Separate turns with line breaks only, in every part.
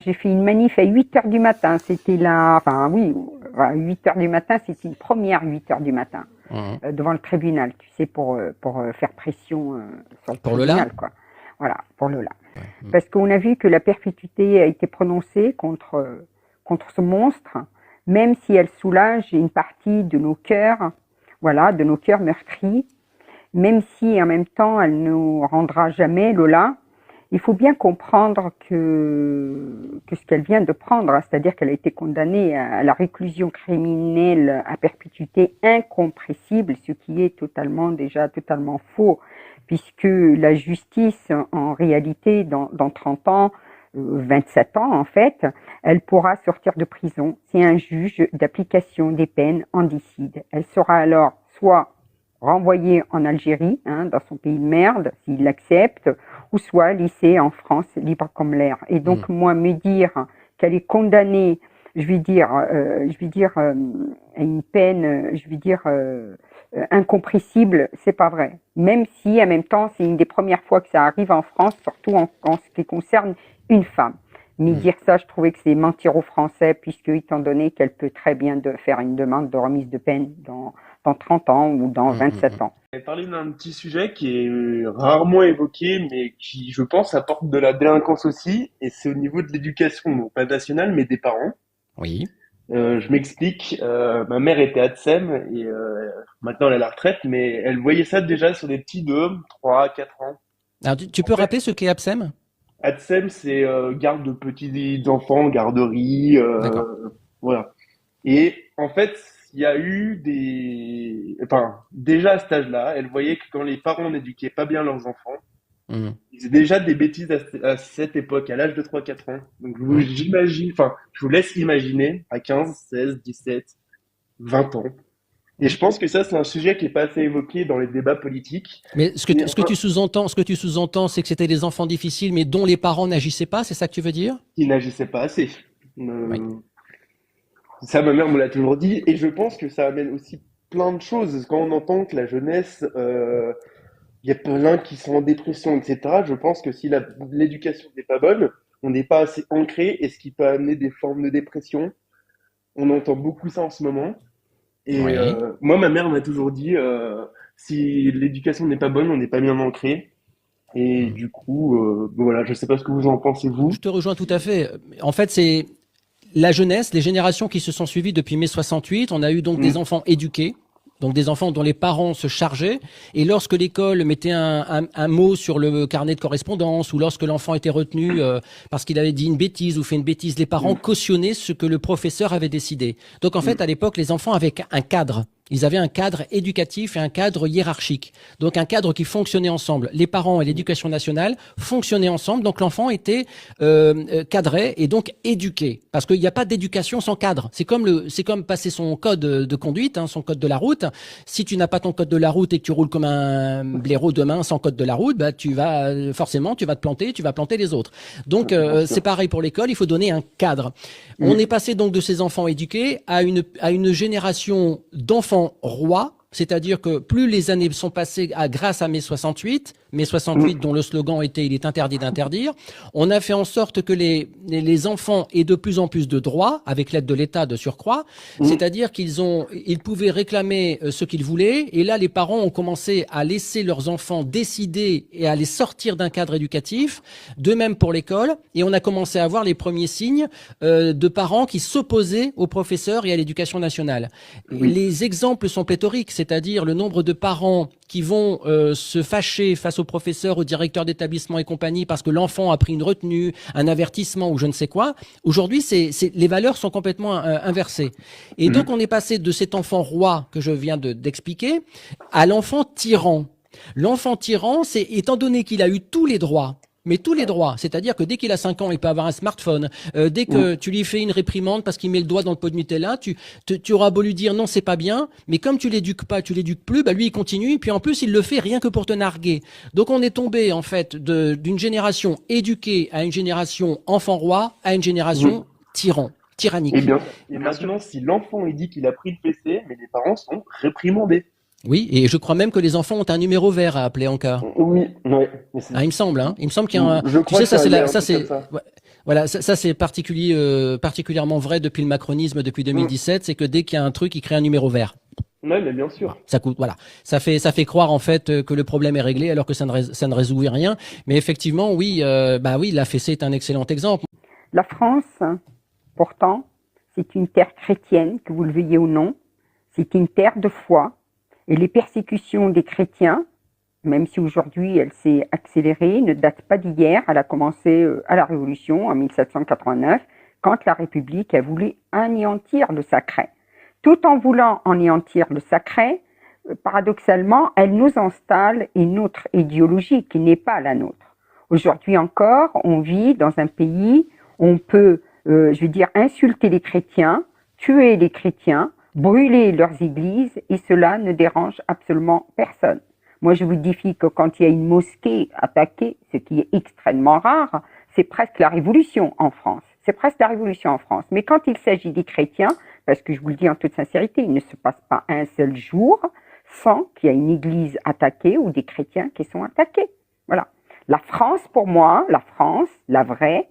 J'ai fait une manif à 8 heures du matin. C'était là, enfin oui, à 8 heures du matin, c'était une première 8 heures du matin
Mhm.
devant le tribunal, tu sais, pour faire pression sur le
Pour Lola?
tribunal, quoi. Voilà, pour Lola.
Ouais. Mhm.
Parce qu'on a vu que la perpétuité a été prononcée contre ce monstre, même si elle soulage une partie de nos cœurs, voilà, de nos cœurs meurtris, même si en même temps elle ne nous rendra jamais Lola. Il faut bien comprendre que ce qu'elle vient de prendre, c'est-à-dire qu'elle a été condamnée à la réclusion criminelle à perpétuité incompressible, ce qui est totalement faux, puisque la justice, en réalité, dans 30 ans, 27 ans en fait, elle pourra sortir de prison si un juge d'application des peines en décide. Elle sera alors soit renvoyée en Algérie, dans son pays de merde, s'il l'accepte, ou soit lycée en France, libre comme l'air. Et
Mhm.
donc, moi, me dire qu'elle est condamnée, à une peine, incompressible, c'est pas vrai. Même si, en même temps, c'est une des premières fois que ça arrive en France, surtout en ce qui concerne une femme. Mais
Mhm.
dire ça, je trouvais que c'est mentir aux Français, puisque, étant donné qu'elle peut très bien faire une demande de remise de peine dans 30 ans ou dans
Mhm.
27
Mhm.
ans.
On va parler d'un petit sujet qui est rarement évoqué, mais qui, je pense, apporte de la délinquance aussi, et c'est au niveau de l'éducation, donc pas nationale, mais des parents.
Oui.
Je m'explique, ma mère était ATSEM, et maintenant elle est à la retraite, mais elle voyait ça déjà sur des petits de 3 4 ans.
Alors, tu
En
peux
fait,
rappeler ce qu'est Absem?
ATSEM, c'est garde de petits enfants, garderie,
D'accord.
voilà. Et en fait, il y a eu enfin, déjà à cet âge-là, elle voyait que quand les parents n'éduquaient pas bien leurs enfants,
Mhm.
ils faisaient déjà des bêtises à cette époque, à l'âge de 3 4 ans. Donc,
Mhm.
j'imagine, enfin, je vous laisse imaginer à 15 16 17 20 ans. Et je pense que ça, c'est un sujet qui est pas assez évoqué dans les débats politiques.
Mais
Et
ce que tu sous-entends, c'est que c'était des enfants difficiles, mais dont les parents n'agissaient pas, c'est ça que tu veux dire?
qui n'agissaient pas assez.
Oui.
Euh, Ça, ma mère me l'a toujours dit, et je pense que ça amène aussi plein de choses. Quand on entend que la jeunesse, il y a plein qui sont en dépression, etc., je pense que si l'éducation n'est pas bonne, on n'est pas assez ancré, et ce qui peut amener des formes de dépression. On entend beaucoup ça en ce moment. Et
Oui.
moi, ma mère m'a toujours dit, si l'éducation n'est pas bonne, on n'est pas bien ancré. Et
Mhm.
du coup, voilà, je sais pas ce que vous en pensez,
Je
vous.
te rejoins tout à fait. En fait, c'est la jeunesse, les générations qui se sont suivies depuis mai 68. On a eu donc des
Mm,
enfants éduqués. Donc des enfants dont les parents se chargeaient. Et lorsque l'école mettait un mot sur le carnet de correspondance ou lorsque l'enfant était retenu parce qu'il avait dit une bêtise ou fait une bêtise, les parents
mm,
cautionnaient ce que le professeur avait décidé. Donc en fait, à
mm.
l'époque, les enfants avaient un cadre. Ils avaient un cadre éducatif et un cadre hiérarchique. Donc un cadre qui fonctionnait ensemble. Les parents et l'éducation nationale fonctionnaient ensemble. Donc l'enfant était cadré et donc éduqué. Parce qu'il n'y a pas d'éducation sans cadre. C'est comme passer son code de conduite, son code de la route. Si tu n'as pas ton code de la route et que tu roules comme un blaireau demain sans code de la route, bah tu vas forcément tu vas te planter, tu vas planter les autres. Donc
Bien
c'est
sûr.
pareil pour l'école. Il faut donner un cadre. On est
Mm,
passé donc de ces enfants éduqués à une génération d'enfants rois, c'est-à-dire que plus les années sont passées grâce à mai 68
mm,
dont le slogan était il est interdit d'interdire, on a fait en sorte que les enfants aient de plus en plus de droits, avec l'aide de l'État de surcroît,
mm.
c'est-à-dire ils pouvaient réclamer ce qu'ils voulaient, et là les parents ont commencé à laisser leurs enfants décider et à les sortir d'un cadre éducatif, de même pour l'école, et on a commencé à voir les premiers signes de parents qui s'opposaient aux professeurs et à l'éducation nationale. Et
Oui.
les exemples sont pléthoriques, c'est-à-dire le nombre de parents qui vont se fâcher face au professeur, au directeur d'établissement et compagnie parce que l'enfant a pris une retenue, un avertissement ou je ne sais quoi. Aujourd'hui, les valeurs sont complètement inversées. Et donc,
Mm.
on est passé de cet enfant roi que je viens d'expliquer à l'enfant tyran. L'enfant tyran, c'est étant donné qu'il a eu tous les droits, mais tous les droits, c'est-à-dire que dès qu'il a 5 ans, il peut avoir un smartphone. Dès que
Mm.
tu lui fais une réprimande parce qu'il met le doigt dans le pot de Nutella, tu auras beau lui dire non, c'est pas bien, mais comme tu l'éduques pas, tu l'éduques plus, bah lui il continue, et puis en plus il le fait rien que pour te narguer. Donc on est tombé en fait d'une génération éduquée à une génération enfant roi à une génération
Mm.
tyran,
Et
tyrannique.
bien, et maintenant, si l'enfant il dit qu'il a pris le PC, mais les parents sont réprimandés.
Oui, et je crois même que les enfants ont un numéro vert à appeler en cas.
Oui, ouais. Mais
Ah, il me semble, hein. Il me semble qu'il y a un,
je
tu
crois
sais,
que ça
ça c'est
allait
la,
un
ça
truc comme
c'est,
ça.
ouais. Voilà, ça c'est particulièrement vrai depuis le macronisme, depuis
Mm.
2017, c'est que dès qu'il y a un truc, il crée un numéro vert.
Ouais, mais bien sûr.
Ça coûte, voilà. Ça fait croire en fait que le problème est réglé alors que ça ne résout rien. Mais effectivement, oui, oui, la fessée est un excellent exemple.
La France, pourtant, c'est une terre chrétienne, que vous le veuillez ou non. C'est une terre de foi. Et les persécutions des chrétiens, même si aujourd'hui elle s'est accélérée, ne datent pas d'hier. Elle a commencé à la Révolution en 1789, quand la République a voulu anéantir le sacré. Tout en voulant anéantir le sacré, paradoxalement, elle nous installe une autre idéologie qui n'est pas la nôtre. Aujourd'hui encore, on vit dans un pays où on peut, insulter les chrétiens, tuer les chrétiens, brûler leurs églises, et cela ne dérange absolument personne. Moi, je vous défie que quand il y a une mosquée attaquée, ce qui est extrêmement rare, c'est presque la révolution en France. C'est presque la révolution en France. Mais quand il s'agit des chrétiens, parce que je vous le dis en toute sincérité, il ne se passe pas un seul jour sans qu'il y ait une église attaquée ou des chrétiens qui sont attaqués. Voilà. La France, pour moi, la France, la vraie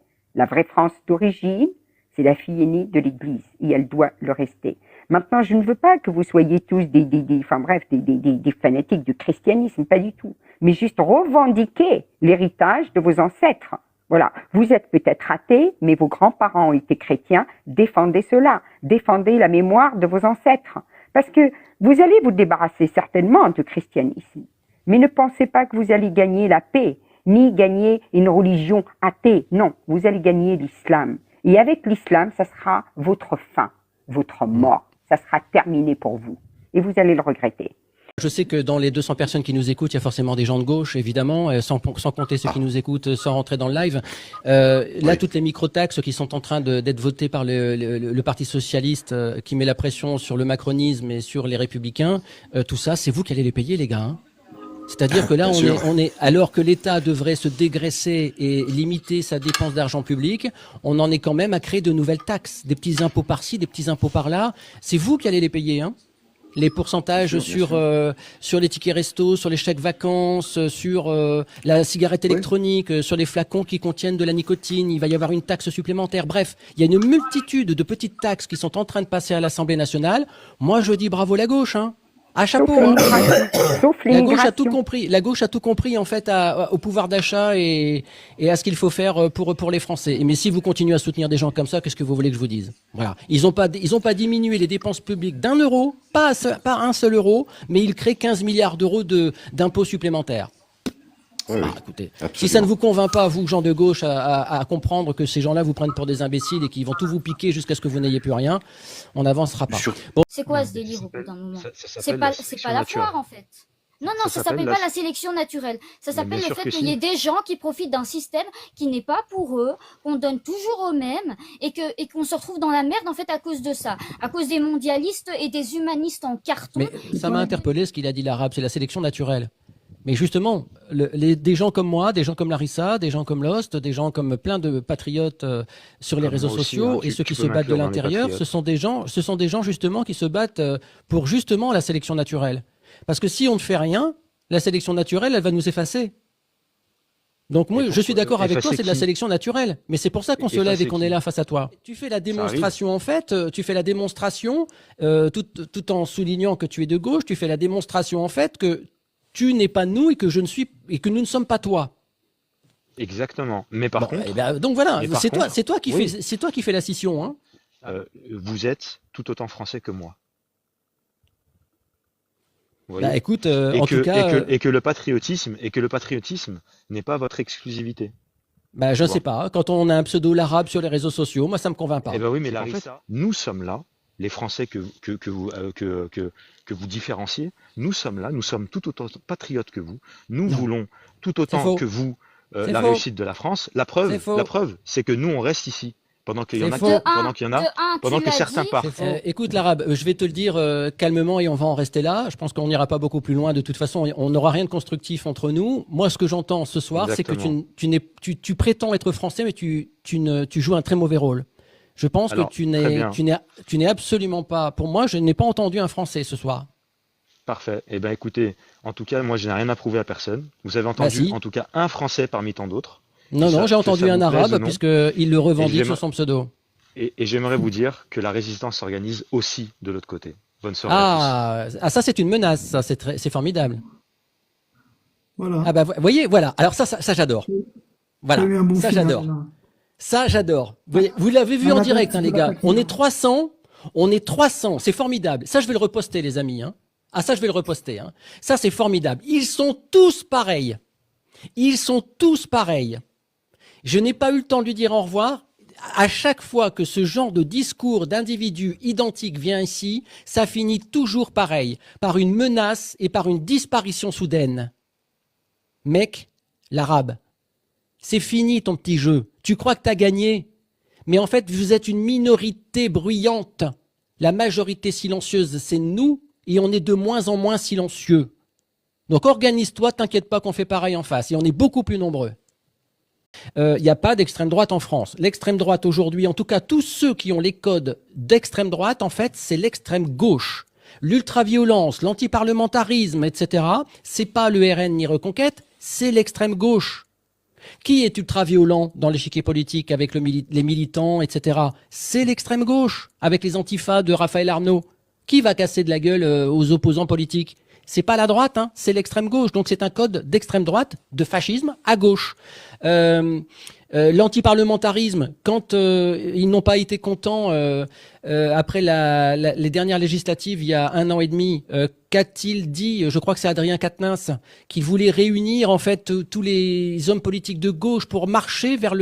France d'origine, c'est la fille aînée de l'église et elle doit le rester. Maintenant, je ne veux pas que vous soyez tous des fanatiques du christianisme, pas du tout. Mais juste revendiquer l'héritage de vos ancêtres. Voilà. Vous êtes peut-être athées, mais vos grands-parents ont été chrétiens. Défendez cela. Défendez la mémoire de vos ancêtres. Parce que vous allez vous débarrasser certainement du christianisme. Mais ne pensez pas que vous allez gagner la paix, ni gagner une religion athée. Non, vous allez gagner l'islam. Et avec l'islam, ça sera votre fin, votre mort. Ça sera terminé pour vous. Et vous allez le regretter.
Je sais que dans les 200 personnes qui nous écoutent, il y a forcément des gens de gauche, évidemment, sans compter ceux qui nous écoutent sans rentrer dans le live. Là, toutes les micro-taxes qui sont en train d'être votées par le Parti socialiste, qui met la pression sur le macronisme et sur les républicains, tout ça, c'est vous qui allez les payer, les gars. Hein. C'est-à-dire que là, on est, alors que l'État devrait se dégraisser et limiter sa dépense d'argent public, on en est quand même à créer de nouvelles taxes, des petits impôts par-ci, des petits impôts par-là. C'est vous qui allez les payer, hein. Les pourcentages sur les tickets resto, sur les chèques vacances, sur la cigarette électronique, sur les flacons qui contiennent de la nicotine, il va y avoir une taxe supplémentaire. Bref, il y a une multitude de petites taxes qui sont en train de passer à l'Assemblée nationale. Moi, je dis bravo la gauche, hein. À chapeau, hein. La gauche a tout compris. La gauche a tout compris en fait au pouvoir d'achat et à ce qu'il faut faire pour les Français. Mais si vous continuez à soutenir des gens comme ça, qu'est-ce que vous voulez que je vous dise? Voilà. Ils ont pas diminué les dépenses publiques d'un euro, pas un seul euro, mais ils créent 15 milliards d'euros d'impôts supplémentaires.
Oui, oui,
écoutez,
absolument.
si ça ne vous convainc pas, vous, gens de gauche, à comprendre que ces gens-là vous prennent pour des imbéciles et qu'ils vont tout vous piquer jusqu'à ce que vous n'ayez plus rien, on n'avancera pas. Bon.
C'est quoi ce délire au bout d'un moment? C'est pas la foire en fait. Non, ça s'appelle pas la sélection naturelle. Ça s'appelle le fait qu'il y ait des gens qui profitent d'un système qui n'est pas pour eux, qu'on donne toujours aux mêmes et qu'on se retrouve dans la merde en fait à cause de ça. À cause des mondialistes et des humanistes en carton.
Mais ça m'a interpellé ce qu'il a dit l'arabe, c'est la sélection naturelle. Mais justement, des gens comme moi, des gens comme Larissa, des gens comme Lost, des gens comme plein de patriotes sur les réseaux sociaux et ceux qui se battent de l'intérieur, ce sont des gens justement qui se battent pour justement la sélection naturelle. Parce que si on ne fait rien, la sélection naturelle, elle va nous effacer. Donc moi, je suis d'accord avec toi, c'est de la sélection naturelle. Mais c'est pour ça qu'on se lève et qu'on est là face à toi. Tu fais la démonstration en fait, tout en soulignant que tu es de gauche, tu fais la démonstration en fait que tu n'es pas nous et que nous ne sommes pas toi.
Exactement. Mais par contre.
Donc voilà, c'est toi qui fais la scission, hein.
Vous êtes tout autant français que moi.
Écoute,
et que le patriotisme n'est pas votre exclusivité.
Je ne sais pas. Quand on a un pseudo l'arabe sur les réseaux sociaux, moi ça me convainc pas.
Eh ben oui, mais en fait, nous sommes là, les Français que vous différenciez. Nous sommes là, nous sommes tout autant patriotes que vous. Nous voulons tout autant que vous la réussite de la France. La preuve, c'est que nous on reste ici. Pendant qu'il y en a, pendant que certains partent.
Écoute l'arabe, je vais te le dire calmement et on va en rester là. Je pense qu'on n'ira pas beaucoup plus loin. De toute façon, on n'aura rien de constructif entre nous. Moi, ce que j'entends ce soir, c'est que tu prétends être français, mais tu joues un très mauvais rôle. Je pense que tu n'es absolument pas. Pour moi, je n'ai pas entendu un français ce soir.
Parfait. Eh ben, écoutez, en tout cas, moi, je n'ai rien à prouver à personne. Vous avez entendu, en tout cas, un français parmi tant d'autres.
Non, j'ai entendu un arabe, puisqu'il le revendique sur son pseudo.
Et j'aimerais vous dire que la résistance s'organise aussi de l'autre côté. Bonne soirée à tous.
Ça c'est une menace, ça c'est formidable.
Voilà.
Ah bah, vous voyez, voilà. Alors ça j'adore. Voilà, ça j'adore. Ça j'adore. Vous l'avez vu en direct, hein, les gars. On est 300, c'est formidable. Ça je vais le reposter, les amis. Hein. Ah ça je vais le reposter. Hein. Ça c'est formidable. Ils sont tous pareils. Je n'ai pas eu le temps de lui dire au revoir. À chaque fois que ce genre de discours d'individus identiques vient ici, ça finit toujours pareil, par une menace et par une disparition soudaine. Mec, l'arabe, c'est fini ton petit jeu. Tu crois que t'as gagné, mais en fait vous êtes une minorité bruyante. La majorité silencieuse, c'est nous, et on est de moins en moins silencieux. Donc organise-toi, t'inquiète pas qu'on fait pareil en face, et on est beaucoup plus nombreux. Il n'y a pas d'extrême droite en France. L'extrême droite aujourd'hui, en tout cas tous ceux qui ont les codes d'extrême droite, en fait, c'est l'extrême gauche. L'ultraviolence, l'antiparlementarisme, etc., c'est pas le RN ni Reconquête, c'est l'extrême gauche. Qui est ultra-violent dans l'échiquier politique avec les militants, etc. C'est l'extrême gauche, avec les antifas de Raphaël Arnaud. Qui va casser de la gueule aux opposants politiques? C'est pas la droite, hein, c'est l'extrême gauche. Donc c'est un code d'extrême droite, de fascisme à gauche. L'antiparlementarisme, quand ils n'ont pas été contents après les dernières législatives il y a 1 an et demi, qu'a-t-il dit? Je crois que c'est Adrien Quatennens, qu'il voulait réunir en fait tous les hommes politiques de gauche pour marcher vers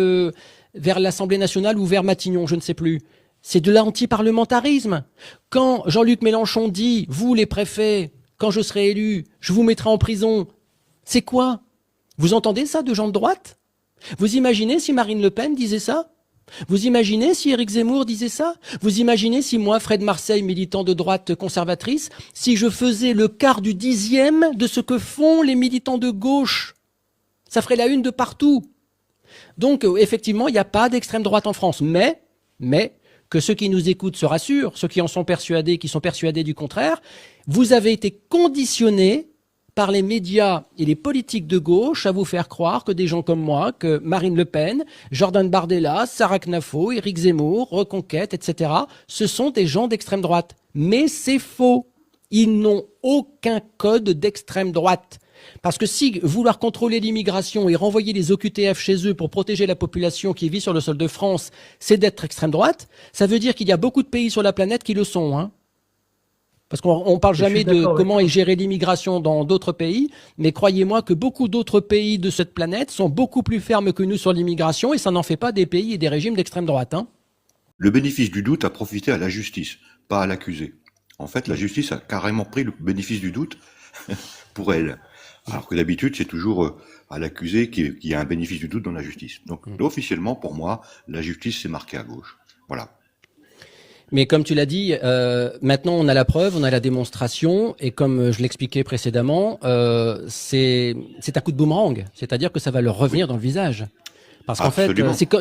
l'Assemblée nationale ou vers Matignon, je ne sais plus. C'est de l'antiparlementarisme. Quand Jean-Luc Mélenchon dit, vous les préfets, quand je serai élu, je vous mettrai en prison, c'est quoi? Vous entendez ça de gens de droite? Vous imaginez si Marine Le Pen disait ça? Vous imaginez si Éric Zemmour disait ça? Vous imaginez si moi, Fred Marseille, militant de droite conservatrice, si je faisais le quart du 10e de ce que font les militants de gauche? Ça ferait la une de partout. Donc, effectivement, il n'y a pas d'extrême droite en France. Mais, que ceux qui nous écoutent se rassurent, ceux qui en sont persuadés, qui sont persuadés du contraire, vous avez été conditionnés par les médias et les politiques de gauche à vous faire croire que des gens comme moi, que Marine Le Pen, Jordan Bardella, Sarah Knafo, Éric Zemmour, Reconquête, etc., ce sont des gens d'extrême droite. Mais c'est faux. Ils n'ont aucun code d'extrême droite. Parce que si vouloir contrôler l'immigration et renvoyer les OQTF chez eux pour protéger la population qui vit sur le sol de France, c'est d'être extrême droite, ça veut dire qu'il y a beaucoup de pays sur la planète qui le sont, hein. Parce qu'on parle jamais de comment est gérée l'immigration dans d'autres pays, mais croyez-moi que beaucoup d'autres pays de cette planète sont beaucoup plus fermes que nous sur l'immigration et ça n'en fait pas des pays et des régimes d'extrême droite, hein.
Le bénéfice du doute a profité à la justice, pas à l'accusé. En fait, la justice a carrément pris le bénéfice du doute pour elle. Alors que d'habitude, c'est toujours à l'accusé qui a un bénéfice du doute dans la justice. Donc, officiellement, pour moi, la justice s'est marquée à gauche. Voilà.
Mais comme tu l'as dit, maintenant on a la preuve, on a la démonstration, et comme je l'expliquais précédemment, c'est un coup de boomerang, c'est-à-dire que ça va leur revenir dans le visage. Parce qu'en fait,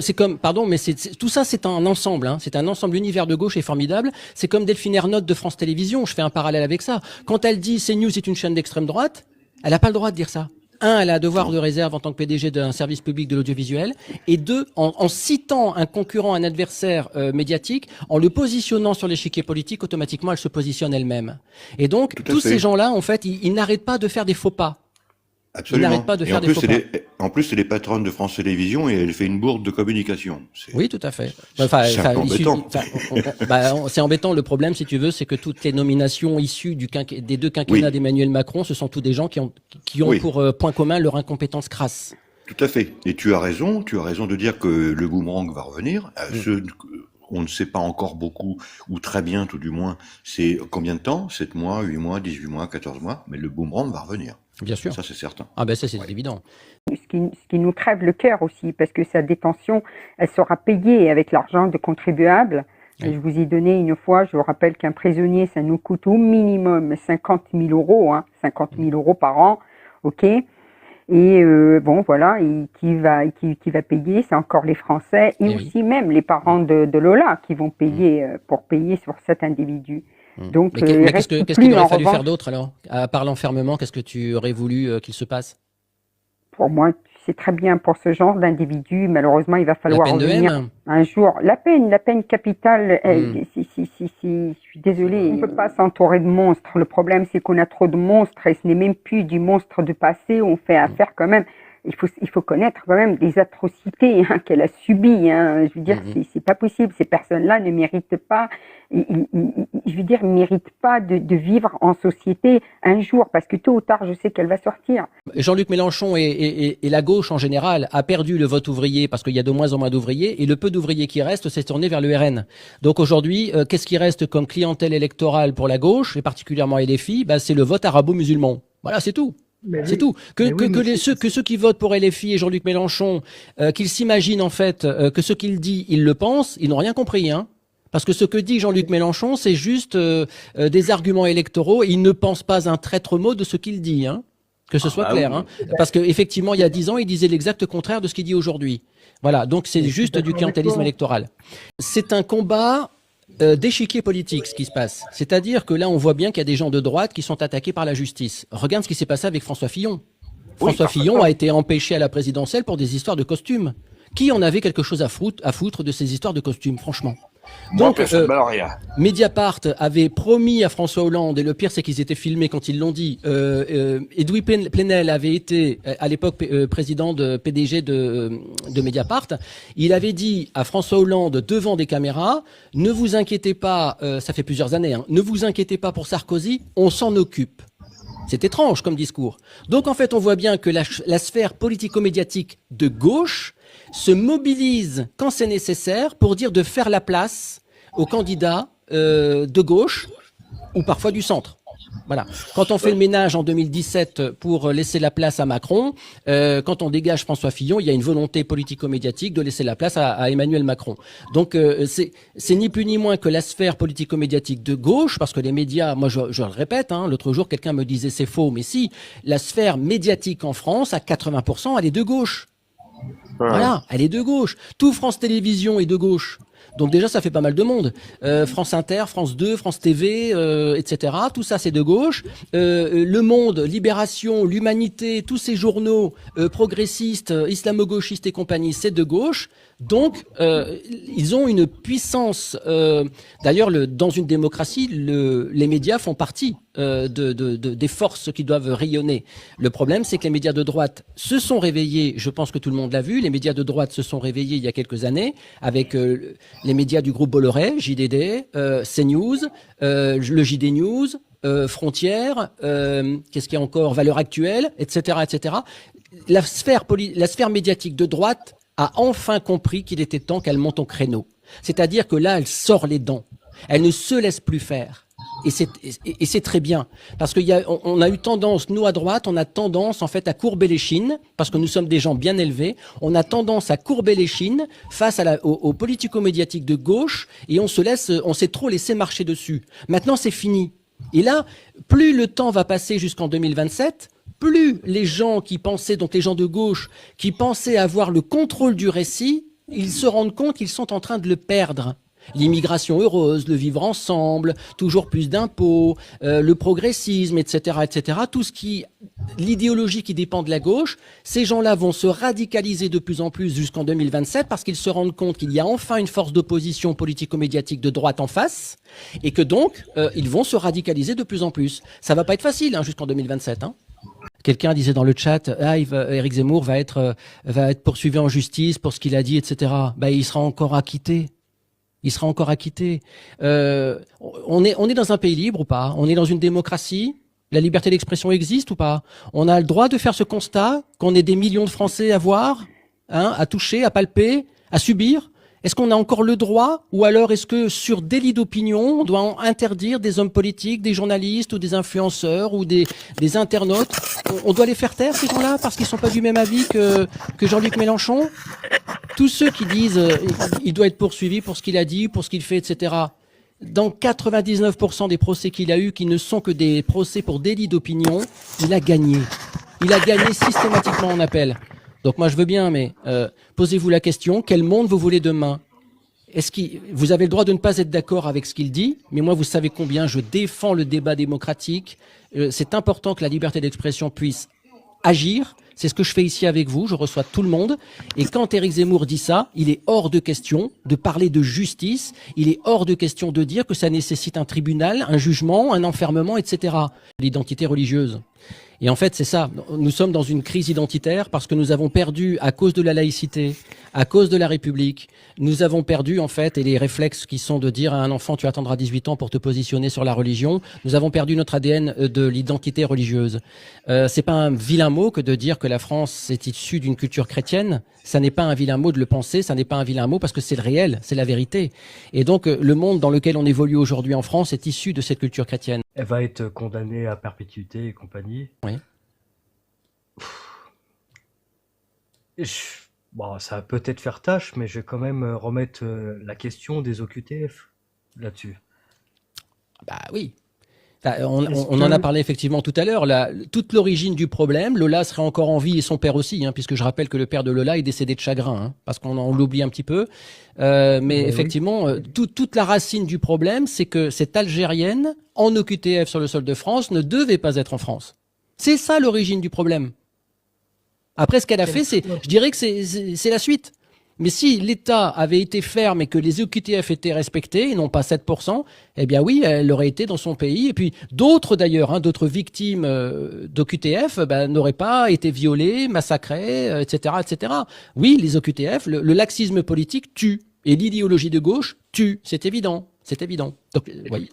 c'est comme, pardon, mais tout ça, c'est un ensemble, hein. C'est un ensemble. L'univers de gauche est formidable. C'est comme Delphine Ernotte de France Télévisions. Je fais un parallèle avec ça. Quand elle dit CNews est une chaîne d'extrême droite, elle n'a pas le droit de dire ça. Un, elle a un devoir de réserve en tant que PDG d'un service public de l'audiovisuel. Et deux, en citant un concurrent, un adversaire médiatique, en le positionnant sur l'échiquier politique, automatiquement, elle se positionne elle-même. Et donc, tous ces gens-là, en fait, ils n'arrêtent pas de faire des faux pas.
Absolument.
Ils n'arrêtent pas de faire des faux pas.
En plus, c'est les patronnes de France Télévisions et elle fait une bourde de communication.
Oui, tout à fait.
C'est embêtant.
C'est embêtant. Le problème, si tu veux, c'est que toutes les nominations issues des deux quinquennats d'Emmanuel Macron, ce sont tous des gens qui ont pour point commun leur incompétence crasse.
Tout à fait. Et tu as raison de dire que le boomerang va revenir. On ne sait pas encore beaucoup, ou très bien tout du moins, c'est combien de temps? 7 mois, 8 mois, 18 mois, 14 mois, mais le boomerang va revenir.
Bien sûr.
Ça, c'est certain.
Ah ben ça, c'est évident.
Ce qui nous crève le cœur aussi, parce que sa détention, elle sera payée avec l'argent des contribuables. Oui. Je vous ai donné une fois, je vous rappelle qu'un prisonnier, ça nous coûte au minimum 50 000 euros, hein, 50 000 euros par an, ok. Et bon, voilà, et qui va payer, c'est encore les Français et aussi même les parents de Lola qui vont payer pour payer sur cet individu. Donc,
mais qu'est-ce qu'il aurait fallu faire d'autre alors? À part l'enfermement, qu'est-ce que tu aurais voulu qu'il se passe?
Pour moi, tu sais très bien, pour ce genre d'individu, malheureusement, il va falloir revenir un jour. La peine capitale, je suis désolée, on ne peut pas s'entourer de monstres. Le problème, c'est qu'on a trop de monstres et ce n'est même plus du monstre du passé. On fait affaire quand même. Il faut connaître quand même des atrocités qu'elle a subies. Je veux dire, c'est pas possible. Ces personnes-là ne méritent pas, je veux dire, méritent pas de vivre en société un jour, parce que tôt ou tard, je sais qu'elle va sortir.
Jean-Luc Mélenchon et la gauche en général a perdu le vote ouvrier parce qu'il y a de moins en moins d'ouvriers, et le peu d'ouvriers qui restent s'est tourné vers le RN. Donc aujourd'hui, qu'est-ce qui reste comme clientèle électorale pour la gauche, et particulièrement LFI? C'est le vote arabo-musulman. Voilà, c'est tout. C'est tout. Que ceux qui votent pour LFI et Jean-Luc Mélenchon, qu'ils s'imaginent en fait que ce qu'il dit, ils le pensent, ils n'ont rien compris, Parce que ce que dit Jean-Luc Mélenchon, c'est juste des arguments électoraux, et il ne pense pas un traître mot de ce qu'il dit, Que ce soit clair, Parce que effectivement, il y a 10 ans, il disait l'exact contraire de ce qu'il dit aujourd'hui. Voilà. Donc c'est juste du clientélisme électoral. C'est un combat d'échiquier politique, ce qui se passe. C'est-à-dire que là, on voit bien qu'il y a des gens de droite qui sont attaqués par la justice. Regarde ce qui s'est passé avec François Fillon. François Fillon a été empêché à la présidentielle pour des histoires de costumes. Qui en avait quelque chose à foutre de ces histoires de costumes, franchement? Donc, Mediapart avait promis à François Hollande, et le pire c'est qu'ils étaient filmés quand ils l'ont dit, Edoui Plenel avait été à l'époque président de PDG de Mediapart, il avait dit à François Hollande devant des caméras, ne vous inquiétez pas, ça fait plusieurs années, ne vous inquiétez pas pour Sarkozy, on s'en occupe. C'est étrange comme discours. Donc en fait on voit bien que la sphère politico-médiatique de gauche se mobilise quand c'est nécessaire pour dire de faire la place aux candidats de gauche ou parfois du centre. Voilà. Quand on fait le ménage en 2017 pour laisser la place à Macron, quand on dégage François Fillon, il y a une volonté politico-médiatique de laisser la place à Emmanuel Macron. Donc c'est ni plus ni moins que la sphère politico-médiatique de gauche, parce que les médias, moi je le répète, l'autre jour quelqu'un me disait c'est faux, mais si, la sphère médiatique en France, à 80%, elle est de gauche. Voilà, elle est de gauche. Tout France Télévisions est de gauche. Donc déjà, ça fait pas mal de monde. France Inter, France 2, France TV, etc. Tout ça, c'est de gauche. Le Monde, Libération, L'Humanité, tous ces journaux progressistes, islamo-gauchistes et compagnie, c'est de gauche. Donc, ils ont une puissance. D'ailleurs, dans une démocratie, les médias font partie des forces qui doivent rayonner. Le problème, c'est que les médias de droite se sont réveillés. Je pense que tout le monde l'a vu. Les médias de droite se sont réveillés il y a quelques années avec les médias du groupe Bolloré, JDD, CNews, le JD News, Frontières, qu'est-ce qu'il y a encore, Valeurs Actuelles, etc., etc. La sphère médiatique de droite a enfin compris qu'il était temps qu'elle monte au créneau. C'est-à-dire que là, elle sort les dents. Elle ne se laisse plus faire. Et c'est très bien. Parce qu'on a eu tendance, nous à droite, on a tendance en fait à courber les chines, parce que nous sommes des gens bien élevés, on a tendance à courber les chines face aux politico-médiatiques de gauche, et on s'est trop laissé marcher dessus. Maintenant, c'est fini. Et là, plus le temps va passer jusqu'en 2027, plus les gens qui pensaient, donc les gens de gauche, qui pensaient avoir le contrôle du récit, ils se rendent compte qu'ils sont en train de le perdre. L'immigration heureuse, le vivre ensemble, toujours plus d'impôts, le progressisme, etc., etc. Tout l'idéologie qui dépend de la gauche, ces gens-là vont se radicaliser de plus en plus jusqu'en 2027 parce qu'ils se rendent compte qu'il y a enfin une force d'opposition politico-médiatique de droite en face et que donc ils vont se radicaliser de plus en plus. Ça va pas être facile jusqu'en 2027. Quelqu'un disait dans le chat, Éric Zemmour va être poursuivi en justice pour ce qu'il a dit, etc. Il sera encore acquitté. Il sera encore acquitté. On est dans un pays libre ou pas? On est dans une démocratie? La liberté d'expression existe ou pas? On a le droit de faire ce constat qu'on ait des millions de Français à voir, à toucher, à palper, à subir? Est-ce qu'on a encore le droit? Ou alors est-ce que sur délit d'opinion, on doit interdire des hommes politiques, des journalistes ou des influenceurs ou des internautes? On doit les faire taire, ces gens-là, parce qu'ils sont pas du même avis que Jean-Luc Mélenchon? Tous ceux qui disent il doit être poursuivi pour ce qu'il a dit, pour ce qu'il fait, etc. Dans 99% des procès qu'il a eus, qui ne sont que des procès pour délit d'opinion, il a gagné. Il a gagné systématiquement en appel. Donc moi je veux bien, mais posez-vous la question, quel monde vous voulez demain? Vous avez le droit de ne pas être d'accord avec ce qu'il dit, mais moi vous savez combien je défends le débat démocratique. C'est important que la liberté d'expression puisse agir. C'est ce que je fais ici avec vous, je reçois tout le monde. Et quand Éric Zemmour dit ça, il est hors de question de parler de justice, il est hors de question de dire que ça nécessite un tribunal, un jugement, un enfermement, etc. L'identité religieuse. Et en fait, c'est ça. Nous sommes dans une crise identitaire parce que nous avons perdu, à cause de la laïcité, à cause de la République, nous avons perdu, en fait, et les réflexes qui sont de dire à un enfant, tu attendras 18 ans pour te positionner sur la religion, nous avons perdu notre ADN de l'identité religieuse. C'est pas un vilain mot que de dire que la France est issue d'une culture chrétienne. Ça n'est pas un vilain mot de le penser, ça n'est pas un vilain mot parce que c'est le réel, c'est la vérité. Et donc, le monde dans lequel on évolue aujourd'hui en France est issu de cette culture chrétienne.
Elle va être condamnée à perpétuité et compagnie.
Oui.
Bon, ça va peut-être faire tâche, mais je vais quand même remettre la question des OQTF là-dessus.
Bah oui. On en a parlé effectivement tout à l'heure. Toute l'origine du problème, Lola serait encore en vie et son père aussi, puisque je rappelle que le père de Lola est décédé de chagrin, parce qu'on l'oublie un petit peu. Mais effectivement, toute la racine du problème, c'est que cette Algérienne, en OQTF sur le sol de France, ne devait pas être en France. C'est ça l'origine du problème. Après, ce qu'elle a fait, je dirais que c'est la suite. Mais si l'État avait été ferme et que les OQTF étaient respectés, et non pas 7%, eh bien oui, elle aurait été dans son pays. Et puis d'autres d'ailleurs, d'autres victimes d'OQTF n'auraient pas été violées, massacrées, etc., etc. Oui, les OQTF, le laxisme politique tue. Et l'idéologie de gauche tue. C'est évident. C'est évident. Donc, oui.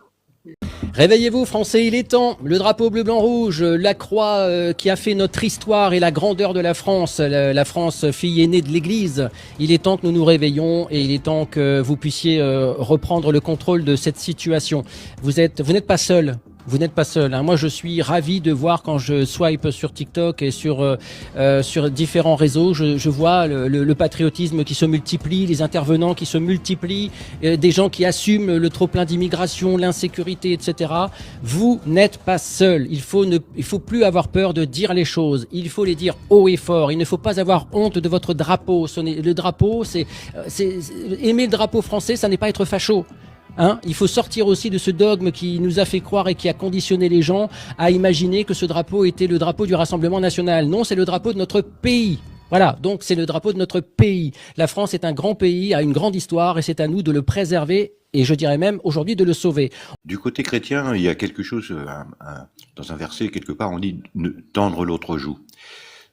Réveillez-vous Français, il est temps. Le drapeau bleu, blanc, rouge, la croix qui a fait notre histoire et la grandeur de la France, la France fille aînée de l'Église. Il est temps que nous nous réveillions et il est temps que vous puissiez reprendre le contrôle de cette situation. Vous n'êtes pas seul. Vous n'êtes pas seul. Moi, je suis ravi de voir quand je swipe sur TikTok et sur différents réseaux, je vois le patriotisme qui se multiplie, les intervenants qui se multiplient, des gens qui assument le trop-plein d'immigration, l'insécurité, etc. Vous n'êtes pas seul. Il faut plus avoir peur de dire les choses. Il faut les dire haut et fort. Il ne faut pas avoir honte de votre drapeau. Le drapeau, c'est aimer le drapeau français, ça n'est pas être facho. Il faut sortir aussi de ce dogme qui nous a fait croire et qui a conditionné les gens à imaginer que ce drapeau était le drapeau du Rassemblement national. Non, c'est le drapeau de notre pays. Voilà, donc c'est le drapeau de notre pays. La France est un grand pays, a une grande histoire et c'est à nous de le préserver et je dirais même aujourd'hui de le sauver.
Du côté chrétien, il y a quelque chose, dans un verset quelque part, on dit « tendre l'autre joue ».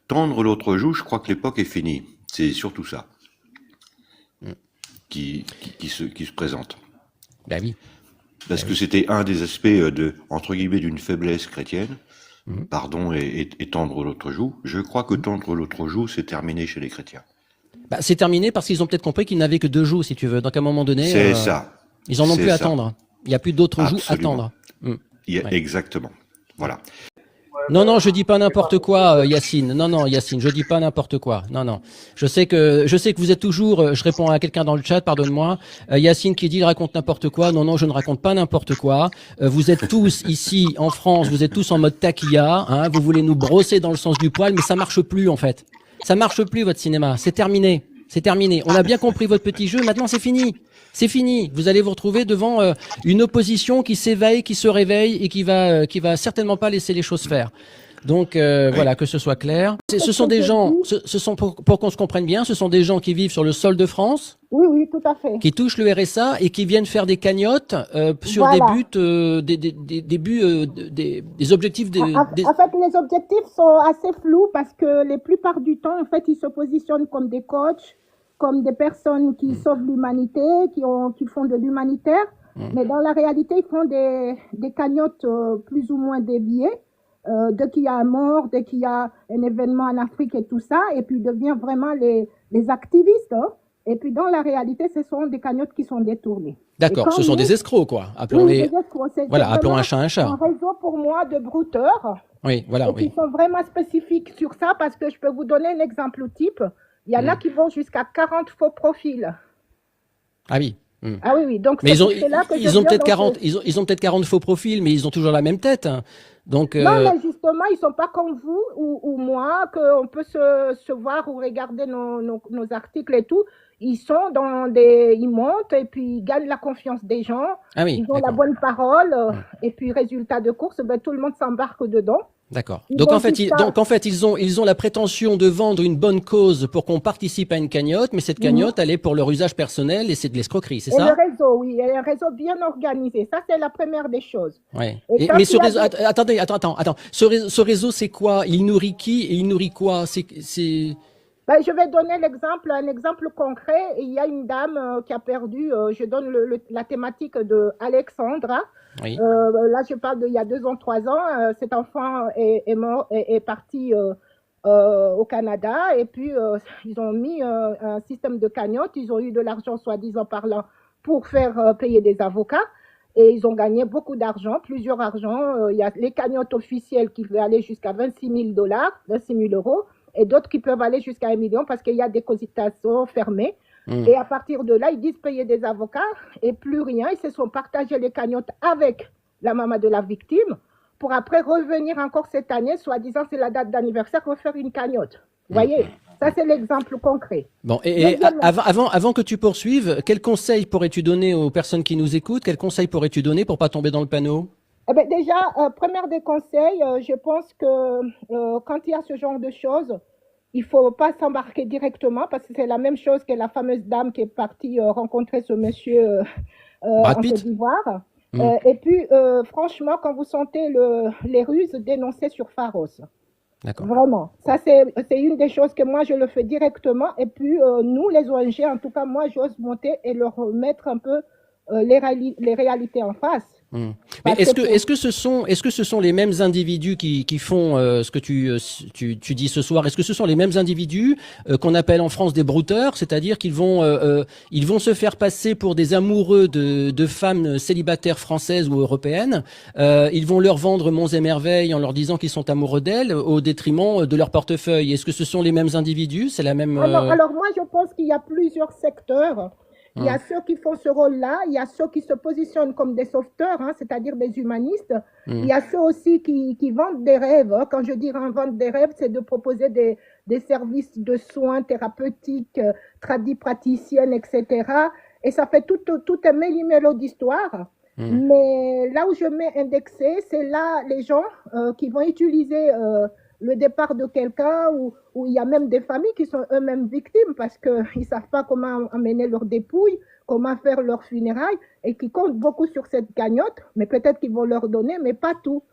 Tendre l'autre joue, je crois que l'époque est finie. C'est surtout ça qui se présente.
Ben oui.
Parce que c'était un des aspects entre guillemets d'une faiblesse chrétienne. Pardon et tendre l'autre joue. Je crois que tendre l'autre joue, c'est terminé chez les chrétiens.
C'est terminé parce qu'ils ont peut-être compris qu'ils n'avaient que 2 joues, si tu veux. Donc à un moment donné,
c'est ça.
Ils en ont plus à tendre. Il n'y a plus d'autres joues à tendre.
Exactement. Voilà.
Non, je dis pas n'importe quoi, Yacine. Non, Yacine, je dis pas n'importe quoi. Non. Je sais que vous êtes toujours, je réponds à quelqu'un dans le chat, pardonne-moi. Yacine qui dit, il raconte n'importe quoi. Non, je ne raconte pas n'importe quoi. Vous êtes tous ici, en France, vous êtes tous en mode taquilla, vous voulez nous brosser dans le sens du poil, mais ça marche plus, en fait. Ça marche plus, votre cinéma. C'est terminé. C'est terminé. On a bien compris votre petit jeu. Maintenant, c'est fini. C'est fini. Vous allez vous retrouver devant une opposition qui s'éveille, qui se réveille et qui va certainement pas laisser les choses faire. Donc voilà, que ce soit clair. Ce sont des gens, pour qu'on se comprenne bien, ce sont des gens qui vivent sur le sol de France.
Oui, tout à fait.
Qui touchent le RSA et qui viennent faire des cagnottes sur des buts, des objectifs.
En fait, les objectifs sont assez flous parce que la plupart du temps, en fait, ils se positionnent comme des coachs, comme des personnes qui sauvent l'humanité, qui font de l'humanitaire. Mais dans la réalité, ils font des cagnottes plus ou moins déviées. Dès qu'il y a un mort, dès qu'il y a un événement en Afrique et tout ça, et puis deviennent vraiment les activistes. Et puis dans la réalité, ce sont des cagnottes qui sont détournées.
D'accord, ce sont des escrocs, quoi. Appelons-les. Voilà, appelons un chat un chat.
Un réseau pour moi de brouteurs.
Oui, voilà.
Qui sont vraiment spécifiques sur ça, parce que je peux vous donner un exemple type. Il y en a qui vont jusqu'à 40 faux profils.
Ah oui.
Ah oui. Donc
mais ils ont peut-être 40 faux profils, mais ils ont toujours la même tête. Donc,
non, mais justement, ils sont pas comme vous ou moi, qu'on peut se voir ou regarder nos articles et tout. Ils montent et puis ils gagnent la confiance des gens.
Ah oui,
ils ont la bonne parole et puis résultat de course, tout le monde s'embarque dedans.
D'accord. Donc en fait, ils ont la prétention de vendre une bonne cause pour qu'on participe à une cagnotte, mais cette cagnotte, elle est pour leur usage personnel et c'est de l'escroquerie, c'est ça?
Le réseau, oui, et un réseau bien organisé. Ça, c'est la première des choses.
Ouais. Mais ce réseau, attendez. Ce réseau, c'est quoi? Il nourrit qui et il nourrit quoi?
Ben, je vais donner un exemple concret. Il y a une dame qui a perdu, je donne la thématique de Alexandra.
Oui.
Là, je parle d'il y a 2 ans, 3 ans. Cet enfant est parti au Canada et puis ils ont mis un système de cagnotte. Ils ont eu de l'argent, soi-disant parlant, pour faire payer des avocats. Et ils ont gagné beaucoup d'argent, plusieurs argents. Il y a les cagnottes officielles qui peuvent aller jusqu'à 26 000 $, 26 000 euros, et d'autres qui peuvent aller jusqu'à 1 million parce qu'il y a des dépositations fermées. Et à partir de là, ils disent payer des avocats et plus rien. Ils se sont partagés les cagnottes avec la maman de la victime pour après revenir encore cette année, soi-disant c'est la date d'anniversaire, refaire une cagnotte. Vous voyez, ça c'est l'exemple concret.
Bon, et avant que tu poursuives, quel conseil pourrais-tu donner aux personnes qui nous écoutent? Quel conseil pourrais-tu donner pour pas tomber dans le panneau?
Eh bien, déjà, première des conseils, je pense que quand il y a ce genre de choses, il ne faut pas s'embarquer directement parce que c'est la même chose que la fameuse dame qui est partie rencontrer ce monsieur en Côte d'Ivoire. Et puis, franchement, quand vous sentez les ruses, dénoncez sur Pharos.
D'accord.
Vraiment. Ça, c'est une des choses que moi, je le fais directement. Et puis, nous, les ONG, en tout cas, moi, j'ose monter et leur mettre un peu les réalités en face.
Mais est-ce que ce sont les mêmes individus qui font ce que tu dis ce soir? Est-ce que ce sont les mêmes individus qu'on appelle en France des brouteurs, c'est-à-dire qu'ils vont se faire passer pour des amoureux de femmes célibataires françaises ou européennes, ils vont leur vendre monts et merveilles en leur disant qu'ils sont amoureux d'elles au détriment de leur portefeuille. Est-ce que ce sont les mêmes individus? C'est la même
Alors moi je pense qu'il y a plusieurs secteurs. Il y a ceux qui font ce rôle-là, il y a ceux qui se positionnent comme des sauveteurs, c'est-à-dire des humanistes. Il y a ceux aussi qui vendent des rêves. Quand je dis vendre des rêves, c'est de proposer des services de soins thérapeutiques, praticiennes, etc. Et ça fait tout un méli-mélo d'histoire. Mais là où je mets indexé, c'est là les gens qui vont utiliser le départ de quelqu'un où il y a même des familles qui sont eux-mêmes victimes parce qu'ils ne savent pas comment amener leur dépouille, comment faire leurs funérailles et qui comptent beaucoup sur cette cagnotte, mais peut-être qu'ils vont leur donner, mais pas tout.